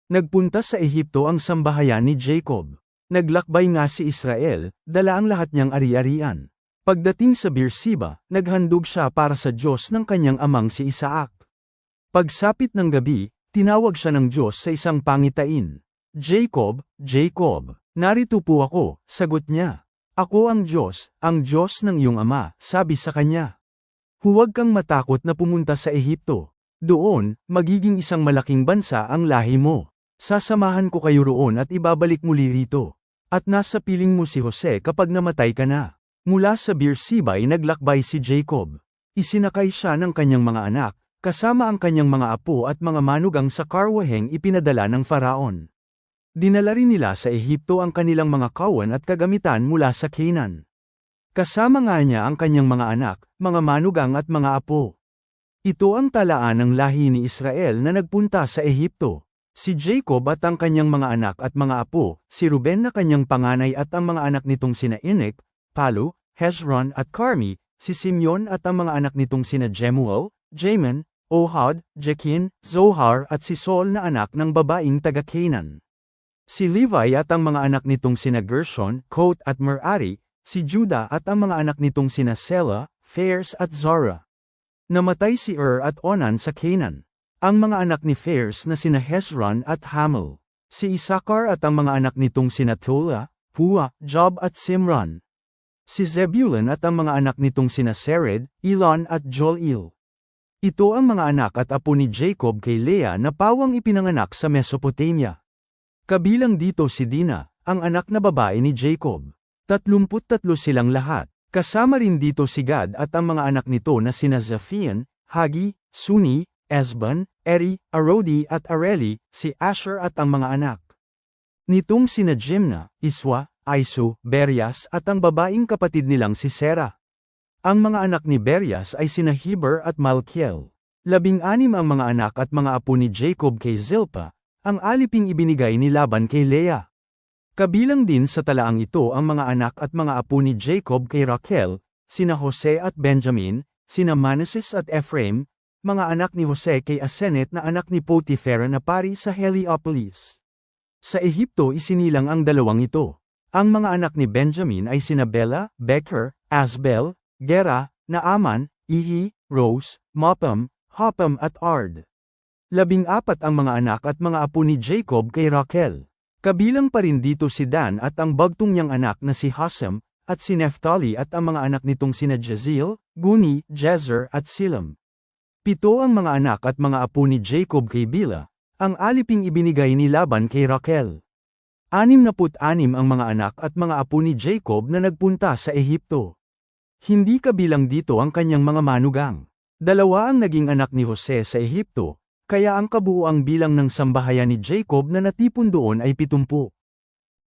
Nagpunta sa Ehipto ang sambahayan ni Jacob. Naglakbay nga si Israel, dala ang lahat niyang ari-arian. Pagdating sa Beersheba, naghandog siya para sa Diyos ng kanyang amang si Isaac. Pagsapit ng gabi, tinawag siya ng Diyos sa isang pangitain. Jacob, Jacob, narito po ako, sagot niya. Ako ang Diyos ng iyong ama, sabi sa kanya. Huwag kang matakot na pumunta sa Ehipto. Doon, magiging isang malaking bansa ang lahi mo. Sasamahan ko kayo roon at ibabalik muli rito. At nasa piling mo si Jose kapag namatay ka na. Mula sa Beersheba ay naglakbay si Jacob. Isinakay siya ng kanyang mga anak, kasama ang kanyang mga apo at mga manugang sa karwaheng ipinadala ng Faraon. Dinala rin nila sa Ehipto ang kanilang mga kawan at kagamitan mula sa Canaan. Kasama nga niya ang kanyang mga anak, mga manugang at mga apo. Ito ang talaan ng lahi ni Israel na nagpunta sa Ehipto. Si Jacob at ang kanyang mga anak at mga apo, si Ruben na kanyang panganay at ang mga anak nitong sina Inik, Palu, Hezron at Carmi, si Simeon at ang mga anak nitong sina Jemuel, Jamin, Ohad, Jekin, Zohar at si Saul na anak ng babaeng taga-Canaan. Si Levi at ang mga anak nitong sina Gershon, Kohat at Merari, si Judah at ang mga anak nitong sina Sela, Phares at Zara. Namatay si at Onan sa Canaan. Ang mga anak ni Phares na sina Hezron at Hamel. Si Isakar at ang mga anak nitong sina Tola, Pua, Job at Simran. Si Zebulun at ang mga anak nitong sina Sered, Elon at Joel. Ito ang mga anak at apo ni Jacob kay Leah na pawang ipinanganak sa Mesopotamia. Kabilang dito si Dina, ang anak na babae ni Jacob. 33 silang lahat. Kasama rin dito si Gad at ang mga anak nito na sina Zaphian, Hagi, Suni, Esban, Eri, Arodi at Areli, si Asher at ang mga anak nitong sina Jimna, Iswa, Aisu, Berias at ang babaeng kapatid nilang si Sera. Ang mga anak ni Berias ay sina Heber at Malkiel. 16 ang mga anak at mga apo ni Jacob kay Zilpa, ang aliping ibinigay ni Laban kay Leah. Kabilang din sa talaang ito ang mga anak at mga apo ni Jacob kay Rachel, sina Jose at Benjamin, sina Manasseh at Ephraim, mga anak ni Jose kay Asenet na anak ni Potiphera na pari sa Heliopolis. Sa Ehipto isinilang ang dalawang ito. Ang mga anak ni Benjamin ay sina Bela, Becher, Asbel, Gera, Naaman, Ihi, Rose, Mopam, Hopam at Ard. 14 ang mga anak at mga apo ni Jacob kay Rachel. Kabilang pa rin dito si Dan at ang bagtong niyang anak na si Hasem, at si Naphtali at ang mga anak nitong sina Jezeel, Guni, Jezer at Silam. 7 ang mga anak at mga apo ni Jacob kay Bila, ang aliping ibinigay ni Laban kay Rachel. 66 ang mga anak at mga apo ni Jacob na nagpunta sa Ehipto. Hindi kabilang dito ang kanyang mga manugang. 2 ang naging anak ni Jose sa Ehipto, kaya ang kabuuang bilang ng sambahayan ni Jacob na natipon doon ay 70.